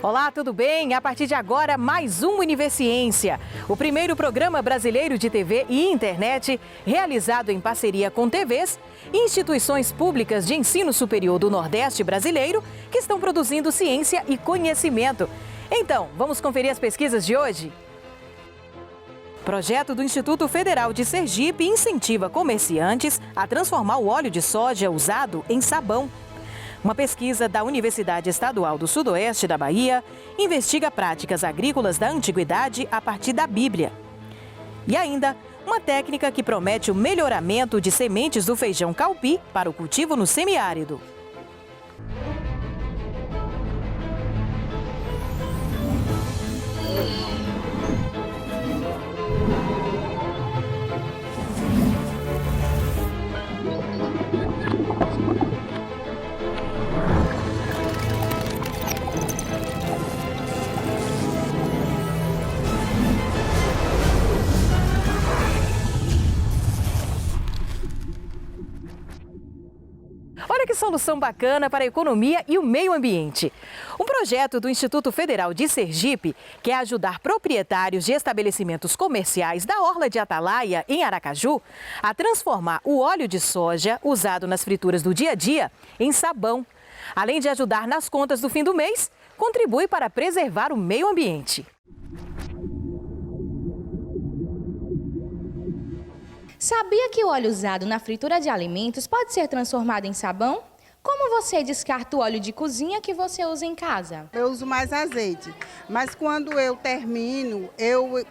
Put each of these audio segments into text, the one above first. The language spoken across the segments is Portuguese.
Olá, tudo bem? A partir de agora, mais um Universiência, o primeiro programa brasileiro de TV e internet realizado em parceria com TVs e instituições públicas de ensino superior do Nordeste brasileiro que estão produzindo ciência e conhecimento. Então, vamos conferir as pesquisas de hoje? Projeto do Instituto Federal de Sergipe incentiva comerciantes a transformar o óleo de soja usado em sabão. Uma pesquisa da Universidade Estadual do Sudoeste da Bahia investiga práticas agrícolas da antiguidade a partir da Bíblia. E ainda, uma técnica que promete o melhoramento de sementes do feijão calpi para o cultivo no semiárido. Olha que solução bacana para a economia e o meio ambiente. Um projeto do Instituto Federal de Sergipe quer ajudar proprietários de estabelecimentos comerciais da Orla de Atalaia, em Aracaju, a transformar o óleo de soja usado nas frituras do dia a dia em sabão. Além de ajudar nas contas do fim do mês, contribui para preservar o meio ambiente. Sabia que o óleo usado na fritura de alimentos pode ser transformado em sabão? Como você descarta o óleo de cozinha que você usa em casa? Eu uso mais azeite, mas quando eu termino, eu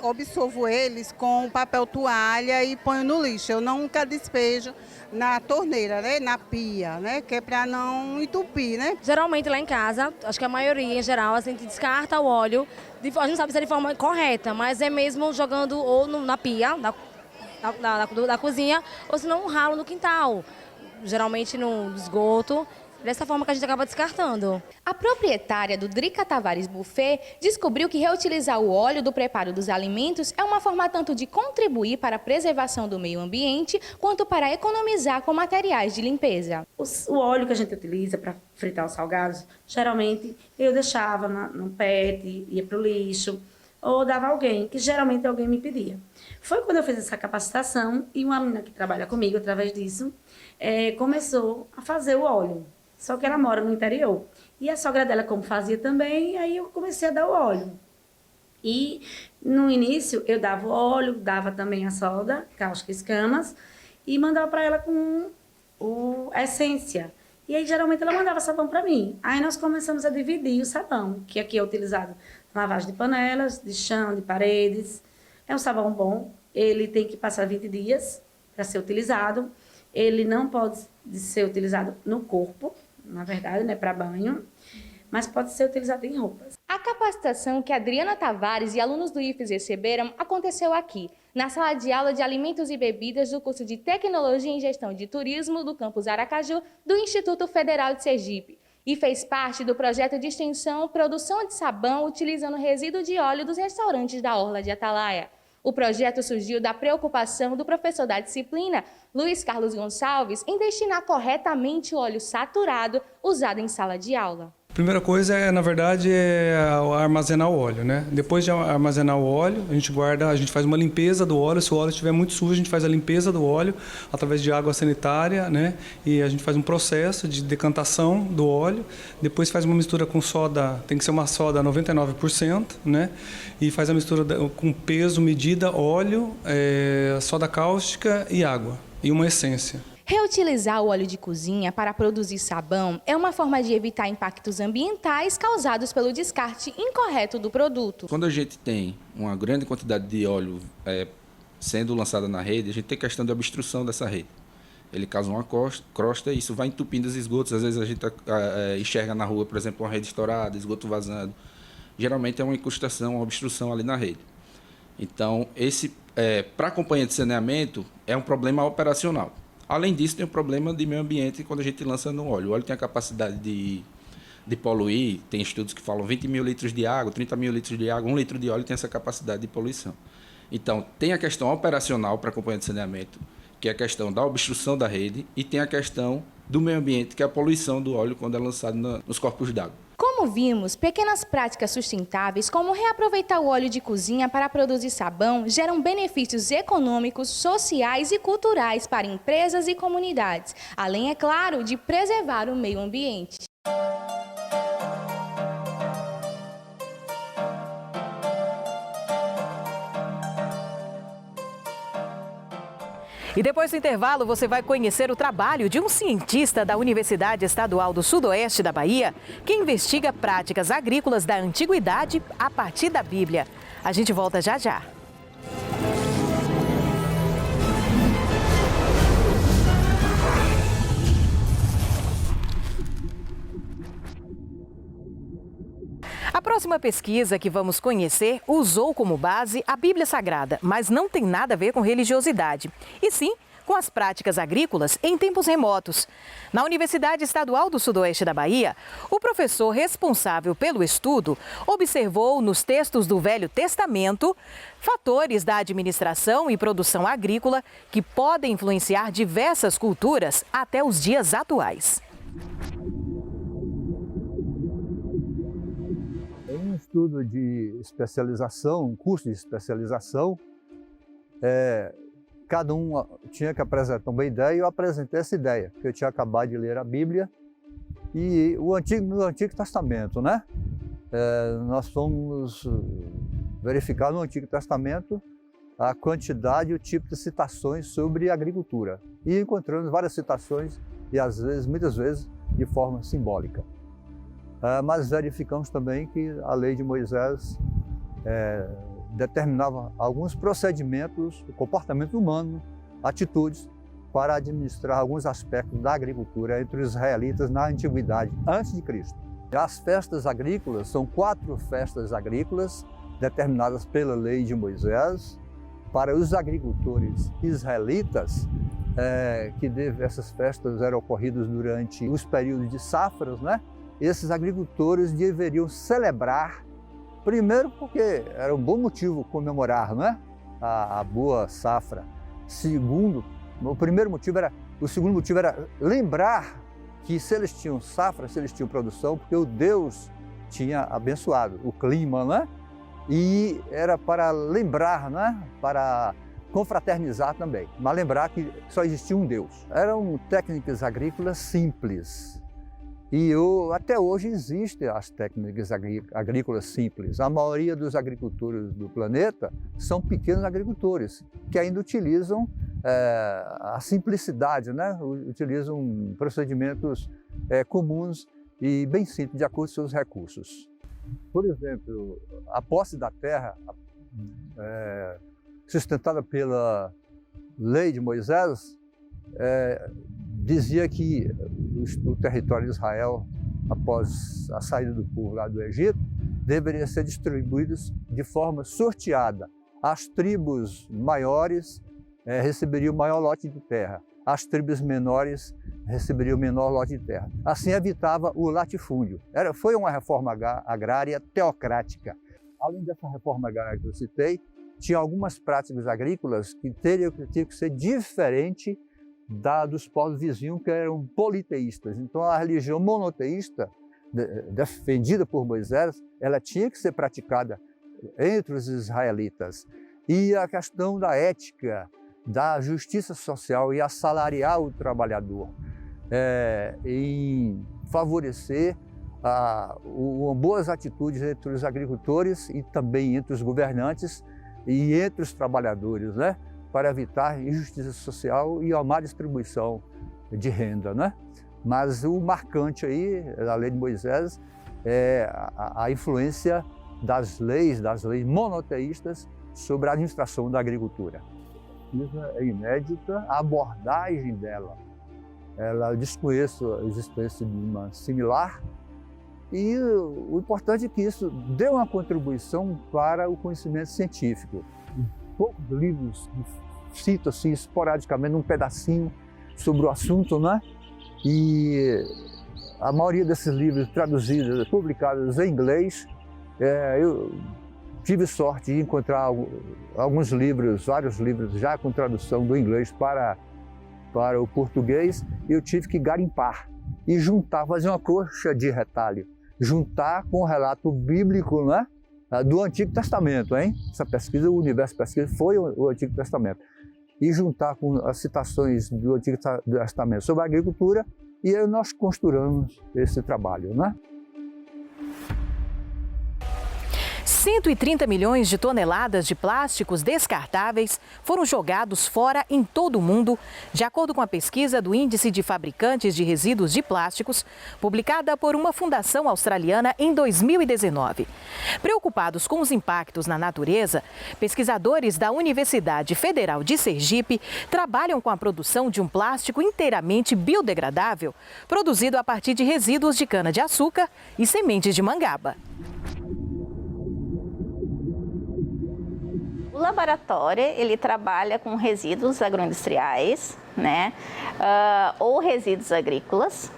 absorvo eles com papel toalha e ponho no lixo. Eu nunca despejo na torneira, né? Na pia, né? Que é para não entupir, né? Geralmente lá em casa, acho que a maioria em geral, a gente descarta o óleo, a gente não sabe se é de forma correta, mas é mesmo jogando ou na pia, da cozinha, ou se não um ralo no quintal, geralmente no esgoto. Dessa forma que a gente acaba descartando. A proprietária do Drica Tavares Buffet descobriu que reutilizar o óleo do preparo dos alimentos é uma forma tanto de contribuir para a preservação do meio ambiente, quanto para economizar com materiais de limpeza. O óleo que a gente utiliza para fritar os salgados, geralmente eu deixava no PET, ia para o lixo, ou dava a alguém, que geralmente alguém me pedia. Foi quando eu fiz essa capacitação e uma menina que trabalha comigo, através disso, começou a fazer o óleo. Só que ela mora no interior. E a sogra dela, como fazia também, aí eu comecei a dar o óleo. E no início eu dava o óleo, dava também a soda, cáustica e escamas, e mandava para ela com a essência. E aí geralmente ela mandava sabão para mim. Aí nós começamos a dividir o sabão, que aqui é utilizado na lavagem de panelas, de chão, de paredes. É um sabão bom, ele tem que passar 20 dias para ser utilizado. Ele não pode ser utilizado no corpo, na verdade, né, para banho, mas pode ser utilizado em roupas. A capacitação que Adriana Tavares e alunos do IFES receberam aconteceu aqui, na sala de aula de Alimentos e Bebidas do curso de Tecnologia em Gestão de Turismo do campus Aracaju, do Instituto Federal de Sergipe, e fez parte do projeto de extensão Produção de Sabão utilizando resíduo de óleo dos restaurantes da Orla de Atalaia. O projeto surgiu da preocupação do professor da disciplina, Luiz Carlos Gonçalves, em destinar corretamente o óleo saturado usado em sala de aula. Primeira coisa na verdade, armazenar o óleo, né? Depois de armazenar o óleo, a gente guarda, a gente faz uma limpeza do óleo. Se o óleo estiver muito sujo, a gente faz a limpeza do óleo através de água sanitária, né? E a gente faz um processo de decantação do óleo. Depois faz uma mistura com soda, tem que ser uma soda 99%, né? E faz a mistura com peso, medida, óleo, soda cáustica e água e uma essência. Reutilizar o óleo de cozinha para produzir sabão é uma forma de evitar impactos ambientais causados pelo descarte incorreto do produto. Quando a gente tem uma grande quantidade de óleo sendo lançada na rede, a gente tem questão de obstrução dessa rede. Ele causa uma crosta e isso vai entupindo os esgotos. Às vezes a gente enxerga na rua, por exemplo, uma rede estourada, esgoto vazando. Geralmente é uma incrustação, uma obstrução ali na rede. Então, para a companhia de saneamento, é um problema operacional. Além disso, tem um problema de meio ambiente quando a gente lança no óleo. O óleo tem a capacidade de poluir, tem estudos que falam 20 mil litros de água, 30 mil litros de água, 1 litro de óleo tem essa capacidade de poluição. Então, tem a questão operacional para a companhia de saneamento, que é a questão da obstrução da rede, e tem a questão do meio ambiente, que é a poluição do óleo quando é lançado nos corpos d'água. Como ouvimos, pequenas práticas sustentáveis, como reaproveitar o óleo de cozinha para produzir sabão, geram benefícios econômicos, sociais e culturais para empresas e comunidades, além, é claro, de preservar o meio ambiente. E depois do intervalo, você vai conhecer o trabalho de um cientista da Universidade Estadual do Sudoeste da Bahia, que investiga práticas agrícolas da antiguidade a partir da Bíblia. A gente volta já já. A próxima pesquisa que vamos conhecer usou como base a Bíblia Sagrada, mas não tem nada a ver com religiosidade, e sim com as práticas agrícolas em tempos remotos. Na Universidade Estadual do Sudoeste da Bahia, o professor responsável pelo estudo observou nos textos do Velho Testamento fatores da administração e produção agrícola que podem influenciar diversas culturas até os dias atuais. Em um estudo de especialização, um curso de especialização, cada um tinha que apresentar uma ideia e eu apresentei essa ideia, porque eu tinha acabado de ler a Bíblia e no Antigo Testamento, né? Nós fomos verificar no Antigo Testamento a quantidade e o tipo de citações sobre agricultura e encontramos várias citações e às vezes, muitas vezes, de forma simbólica. Mas verificamos também que a lei de Moisés determinava alguns procedimentos, comportamento humano, atitudes para administrar alguns aspectos da agricultura entre os israelitas na antiguidade, antes de Cristo. As festas agrícolas são 4 festas agrícolas determinadas pela lei de Moisés para os agricultores israelitas, essas festas eram ocorridas durante os períodos de safras, né? Esses agricultores deveriam celebrar, primeiro porque era um bom motivo comemorar, né? a boa safra. Segundo, o segundo motivo era lembrar que se eles tinham safra, se eles tinham produção, porque o Deus tinha abençoado o clima, né? E era para lembrar, né? Para confraternizar também, mas lembrar que só existia um Deus. Eram técnicas agrícolas simples. E até hoje existem as técnicas agrícolas simples. A maioria dos agricultores do planeta são pequenos agricultores, que ainda utilizam a simplicidade, né? Utilizam procedimentos comuns e bem simples, de acordo com seus recursos. Por exemplo, a posse da terra, sustentada pela lei de Moisés, dizia que o território de Israel, após a saída do povo lá do Egito, deveria ser distribuído de forma sorteada. As tribos maiores receberiam o maior lote de terra, as tribos menores receberiam o menor lote de terra. Assim evitava o latifúndio. Foi uma reforma agrária teocrática. Além dessa reforma agrária que eu citei, tinha algumas práticas agrícolas que teriam que ser diferentes dos povos vizinhos, que eram politeístas. Então a religião monoteísta, defendida por Moisés, ela tinha que ser praticada entre os israelitas. E a questão da ética, da justiça social e assalariar o trabalhador, em favorecer boas atitudes entre os agricultores e também entre os governantes e entre os trabalhadores, né? Para evitar injustiça social e a má distribuição de renda, né? Mas o marcante aí da lei de Moisés é a influência das leis monoteístas sobre a administração da agricultura. Isso é inédita, a abordagem dela, eu desconheço a existência de uma similar, e o importante é que isso deu uma contribuição para o conhecimento científico. Poucos livros citam assim, esporadicamente um pedacinho sobre o assunto, né? E a maioria desses livros traduzidos, publicados em inglês, eu tive sorte de encontrar alguns livros, vários livros já com tradução do inglês para o português, e eu tive que garimpar e juntar, fazer uma coxa de retalho juntar com o relato bíblico, né, do Antigo Testamento, hein? Essa pesquisa, o Universo Pesquisa, foi o Antigo Testamento. E juntar com as citações do Antigo Testamento sobre a agricultura, e aí nós costuramos esse trabalho, né? 130 milhões de toneladas de plásticos descartáveis foram jogados fora em todo o mundo, de acordo com a pesquisa do Índice de Fabricantes de Resíduos de Plásticos, publicada por uma fundação australiana em 2019. Preocupados com os impactos na natureza, pesquisadores da Universidade Federal de Sergipe trabalham com a produção de um plástico inteiramente biodegradável, produzido a partir de resíduos de cana-de-açúcar e sementes de mangaba. O laboratório, ele trabalha com resíduos agroindustriais, né, ou resíduos agrícolas.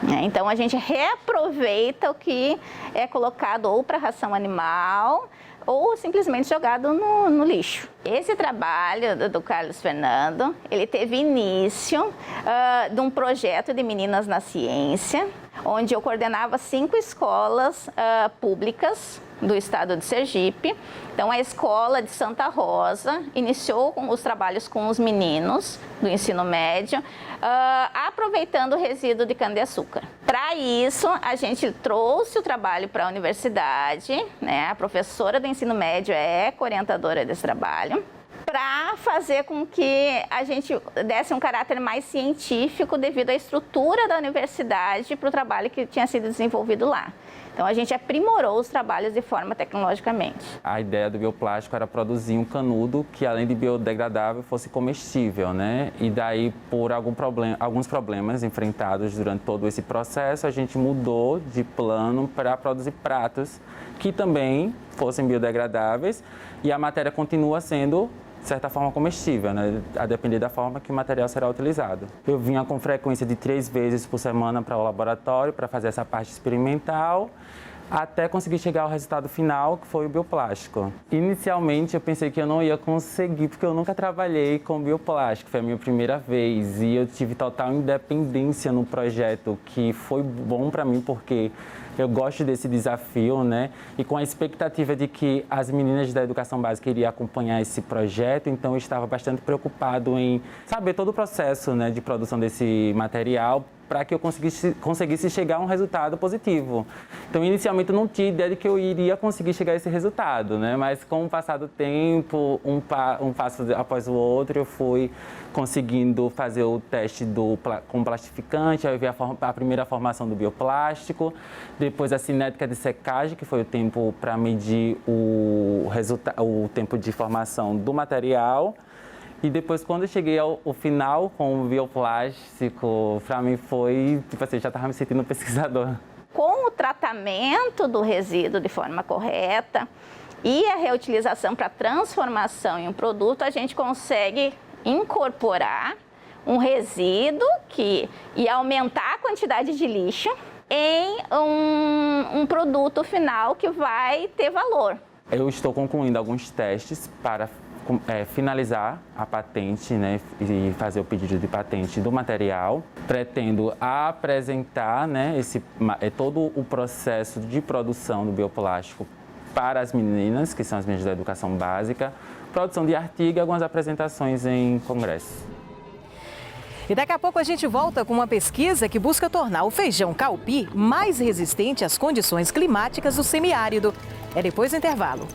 Né? Então, a gente reaproveita o que é colocado ou para ração animal ou simplesmente jogado no lixo. Esse trabalho do Carlos Fernando, ele teve início de um projeto de Meninas na Ciência, onde eu coordenava 5 escolas públicas do estado de Sergipe. Então, a escola de Santa Rosa iniciou os trabalhos com os meninos do ensino médio, aproveitando o resíduo de cana-de-açúcar. Para isso, a gente trouxe o trabalho para a universidade, né? A professora do ensino médio é orientadora desse trabalho, para fazer com que a gente desse um caráter mais científico devido à estrutura da universidade para o trabalho que tinha sido desenvolvido lá. Então, a gente aprimorou os trabalhos de forma tecnologicamente. A ideia do bioplástico era produzir um canudo que, além de biodegradável, fosse comestível, né? E daí, por alguns problemas enfrentados durante todo esse processo, a gente mudou de plano para produzir pratos que também fossem biodegradáveis e a matéria continua sendo, de certa forma, comestível, né? A depender da forma que o material será utilizado. Eu vinha com frequência de 3 vezes por semana para o laboratório para fazer essa parte experimental, até conseguir chegar ao resultado final, que foi o bioplástico. Inicialmente, eu pensei que eu não ia conseguir, porque eu nunca trabalhei com bioplástico, foi a minha primeira vez, e eu tive total independência no projeto, que foi bom para mim, porque eu gosto desse desafio, né? E com a expectativa de que as meninas da educação básica iriam acompanhar esse projeto, então eu estava bastante preocupado em saber todo o processo, né, de produção desse material, para que eu conseguisse chegar a um resultado positivo. Então, inicialmente, eu não tinha ideia de que eu iria conseguir chegar a esse resultado, né? Mas com o passar do tempo, um passo após o outro, eu fui conseguindo fazer o teste com plastificante, aí eu vi a primeira formação do bioplástico, depois a cinética de secagem, que foi o tempo para medir o tempo de formação do material. E depois, quando eu cheguei ao final com o bioplástico, para mim foi, tipo assim, já estava me sentindo pesquisador. Com o tratamento do resíduo de forma correta e a reutilização para transformação em um produto, a gente consegue incorporar um resíduo que ia aumentar a quantidade de lixo em um produto final que vai ter valor. Eu estou concluindo alguns testes para finalizar a patente, né, e fazer o pedido de patente do material. Pretendo apresentar, né, todo o processo de produção do bioplástico para as meninas, que são as meninas da educação básica, produção de artigo e algumas apresentações em congresso. E daqui a pouco a gente volta com uma pesquisa que busca tornar o feijão calpi mais resistente às condições climáticas do semiárido. É depois do intervalo.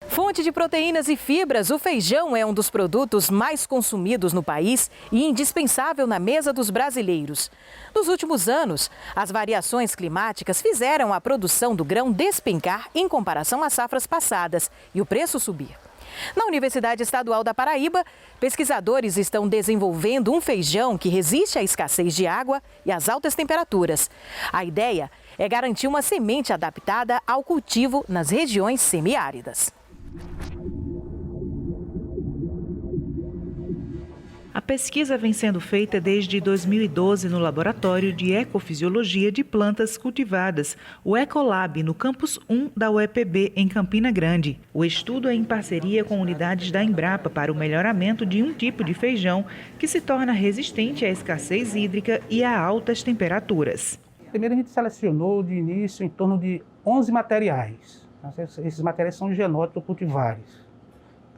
Fonte de proteínas e fibras, o feijão é um dos produtos mais consumidos no país e indispensável na mesa dos brasileiros. Nos últimos anos, as variações climáticas fizeram a produção do grão despencar em comparação às safras passadas e o preço subir. Na Universidade Estadual da Paraíba, pesquisadores estão desenvolvendo um feijão que resiste à escassez de água e às altas temperaturas. A ideia é garantir uma semente adaptada ao cultivo nas regiões semiáridas. A pesquisa vem sendo feita desde 2012 no Laboratório de Ecofisiologia de Plantas Cultivadas, o Ecolab, no Campus 1 da UEPB, em Campina Grande. O estudo é em parceria com unidades da Embrapa para o melhoramento de um tipo de feijão que se torna resistente à escassez hídrica e a altas temperaturas. Primeiro a gente selecionou de início em torno de 11 materiais. Esses materiais são genótipos cultivares,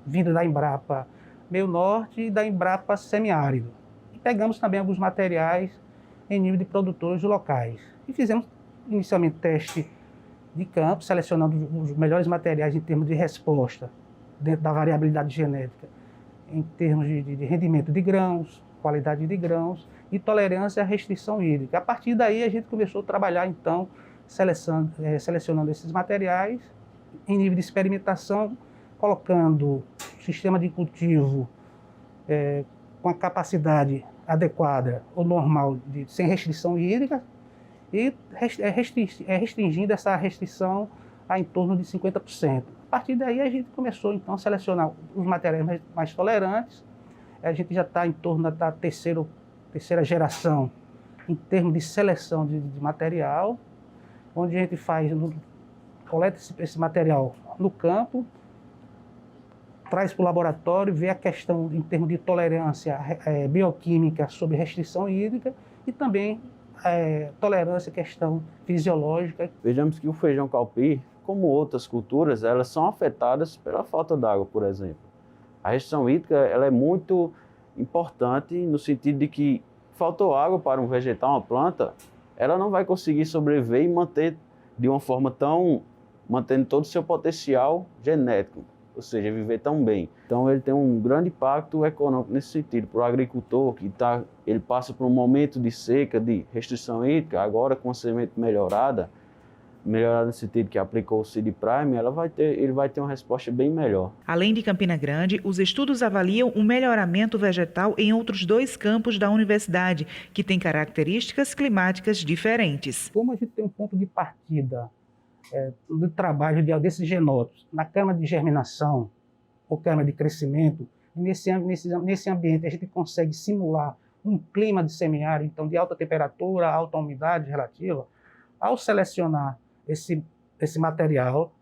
vindo da Embrapa Meio Norte e da Embrapa Semiárido. E pegamos também alguns materiais em nível de produtores locais. E fizemos inicialmente teste de campo, selecionando os melhores materiais em termos de resposta, dentro da variabilidade genética, em termos de rendimento de grãos, qualidade de grãos e tolerância à restrição hídrica. A partir daí a gente começou a trabalhar então selecionando esses materiais em nível de experimentação, colocando sistema de cultivo com a capacidade adequada ou normal, sem restrição hídrica, e restringindo essa restrição a em torno de 50%. A partir daí a gente começou então a selecionar os materiais mais tolerantes. A gente já está em torno da terceira geração em termos de seleção de material, onde a gente coleta esse material no campo, traz para o laboratório, vê a questão em termos de tolerância bioquímica sobre restrição hídrica e também tolerância à questão fisiológica. Vejamos que o feijão calpi, como outras culturas, elas são afetadas pela falta d'água, por exemplo. A restrição hídrica ela é muito importante no sentido de que faltou água para um vegetal, uma planta, ela não vai conseguir sobreviver e manter de uma forma mantendo todo o seu potencial genético, ou seja, viver tão bem. Então ele tem um grande impacto econômico nesse sentido. Para o agricultor ele passa por um momento de seca, de restrição hídrica, agora com a semente melhorada no sentido que aplicou o Seed Prime, ele vai ter uma resposta bem melhor. Além de Campina Grande, os estudos avaliam o melhoramento vegetal em outros 2 campos da universidade, que têm características climáticas diferentes. Como a gente tem um ponto de partida do trabalho desses genótipos na câmara de germinação ou câmara de crescimento, nesse ambiente a gente consegue simular um clima de semiárido, então de alta temperatura, alta umidade relativa. Ao selecionar esse material,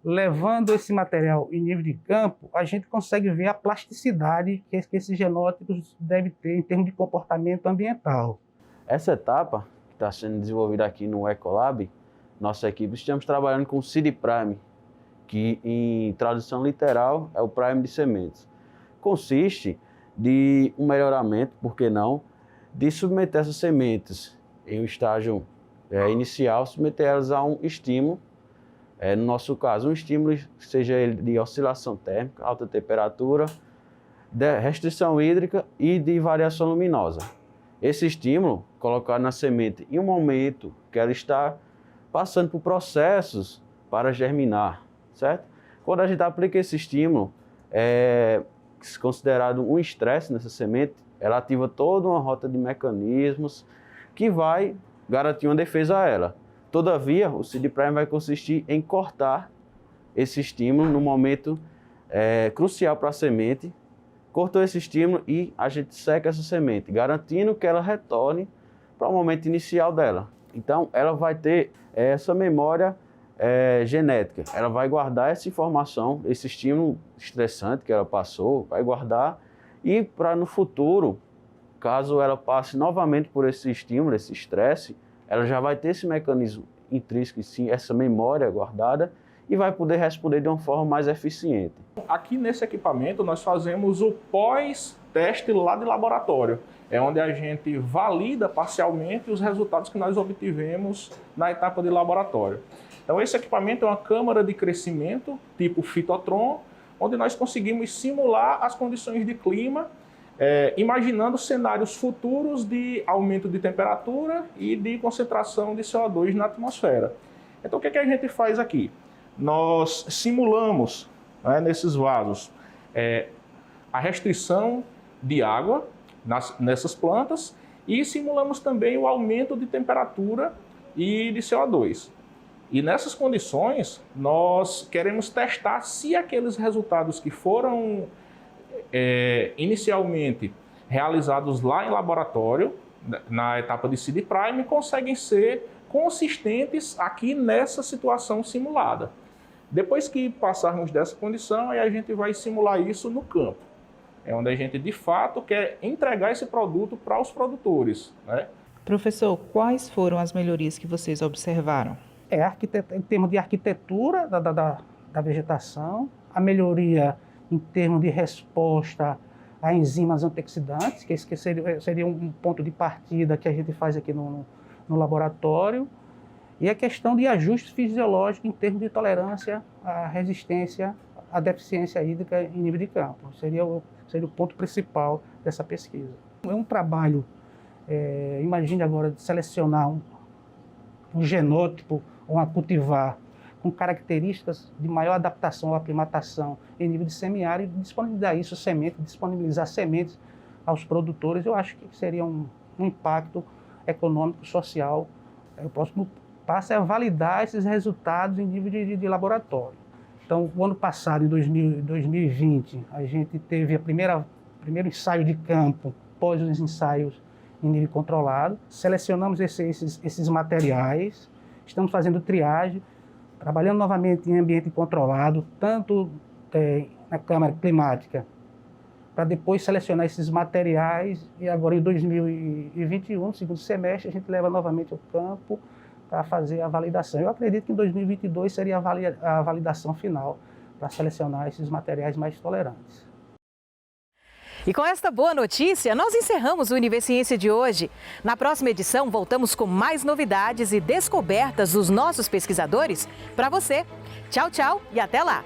levando esse material em nível de campo, a gente consegue ver a plasticidade que esses genótipos devem ter em termos de comportamento ambiental. Essa etapa que está sendo desenvolvida aqui no Ecolab, nossa equipe, estamos trabalhando com o Seed Prime, que em tradução literal é o Prime de sementes. Consiste de um melhoramento, por que não, de submeter essas sementes em um estágio inicial, submeter elas a um estímulo, no nosso caso, um estímulo, seja ele de oscilação térmica, alta temperatura, de restrição hídrica e de variação luminosa. Esse estímulo, colocado na semente em um momento que ela está passando por processos para germinar, certo? Quando a gente aplica esse estímulo, é considerado um estresse nessa semente, ela ativa toda uma rota de mecanismos que vai garantir uma defesa a ela. Todavia, o Seed Prime vai consistir em cortar esse estímulo no momento crucial para a semente. Cortou esse estímulo e a gente seca essa semente, garantindo que ela retorne para o momento inicial dela. Então, ela vai ter essa memória genética. Ela vai guardar essa informação, esse estímulo estressante que ela passou, vai guardar e para no futuro, caso ela passe novamente por esse estímulo, esse estresse, ela já vai ter esse mecanismo intrínseco, sim, essa memória guardada e vai poder responder de uma forma mais eficiente. Aqui nesse equipamento nós fazemos o pós-teste lá de laboratório. É onde a gente valida parcialmente os resultados que nós obtivemos na etapa de laboratório. Então esse equipamento é uma câmara de crescimento tipo Fitotron, onde nós conseguimos simular as condições de clima, imaginando cenários futuros de aumento de temperatura e de concentração de CO2 na atmosfera. Então o que a gente faz aqui? Nós simulamos nesses vasos a restrição de água nessas plantas e simulamos também o aumento de temperatura e de CO2. E nessas condições, nós queremos testar se aqueles resultados que foram inicialmente realizados lá em laboratório, na etapa de seed prime, conseguem ser consistentes aqui nessa situação simulada. Depois que passarmos dessa condição, aí a gente vai simular isso no campo. É onde a gente, de fato, quer entregar esse produto para os produtores, né? Professor, quais foram as melhorias que vocês observaram? Em termos de arquitetura da vegetação, a melhoria em termos de resposta a enzimas antioxidantes, que esse seria um ponto de partida que a gente faz aqui no laboratório, e a questão de ajuste fisiológico em termos de tolerância à resistência à deficiência hídrica em nível de campo. Seria o ponto principal dessa pesquisa. É um trabalho, imagine agora, de selecionar um genótipo ou a cultivar com características de maior adaptação ou aclimatação em nível de semiárido e disponibilizar sementes aos produtores. Eu acho que seria um impacto econômico, social. O próximo passo é validar esses resultados em nível de laboratório. Então, o ano passado, em 2020, a gente teve o primeiro ensaio de campo, após os ensaios em nível controlado. Selecionamos esses materiais, estamos fazendo triagem, trabalhando novamente em ambiente controlado, tanto na câmara climática, para depois selecionar esses materiais, e agora em 2021, segundo semestre, a gente leva novamente ao campo para fazer a validação. Eu acredito que em 2022 seria a validação final para selecionar esses materiais mais tolerantes. E com esta boa notícia, nós encerramos o Univerciência de hoje. Na próxima edição, voltamos com mais novidades e descobertas dos nossos pesquisadores para você. Tchau, tchau e até lá!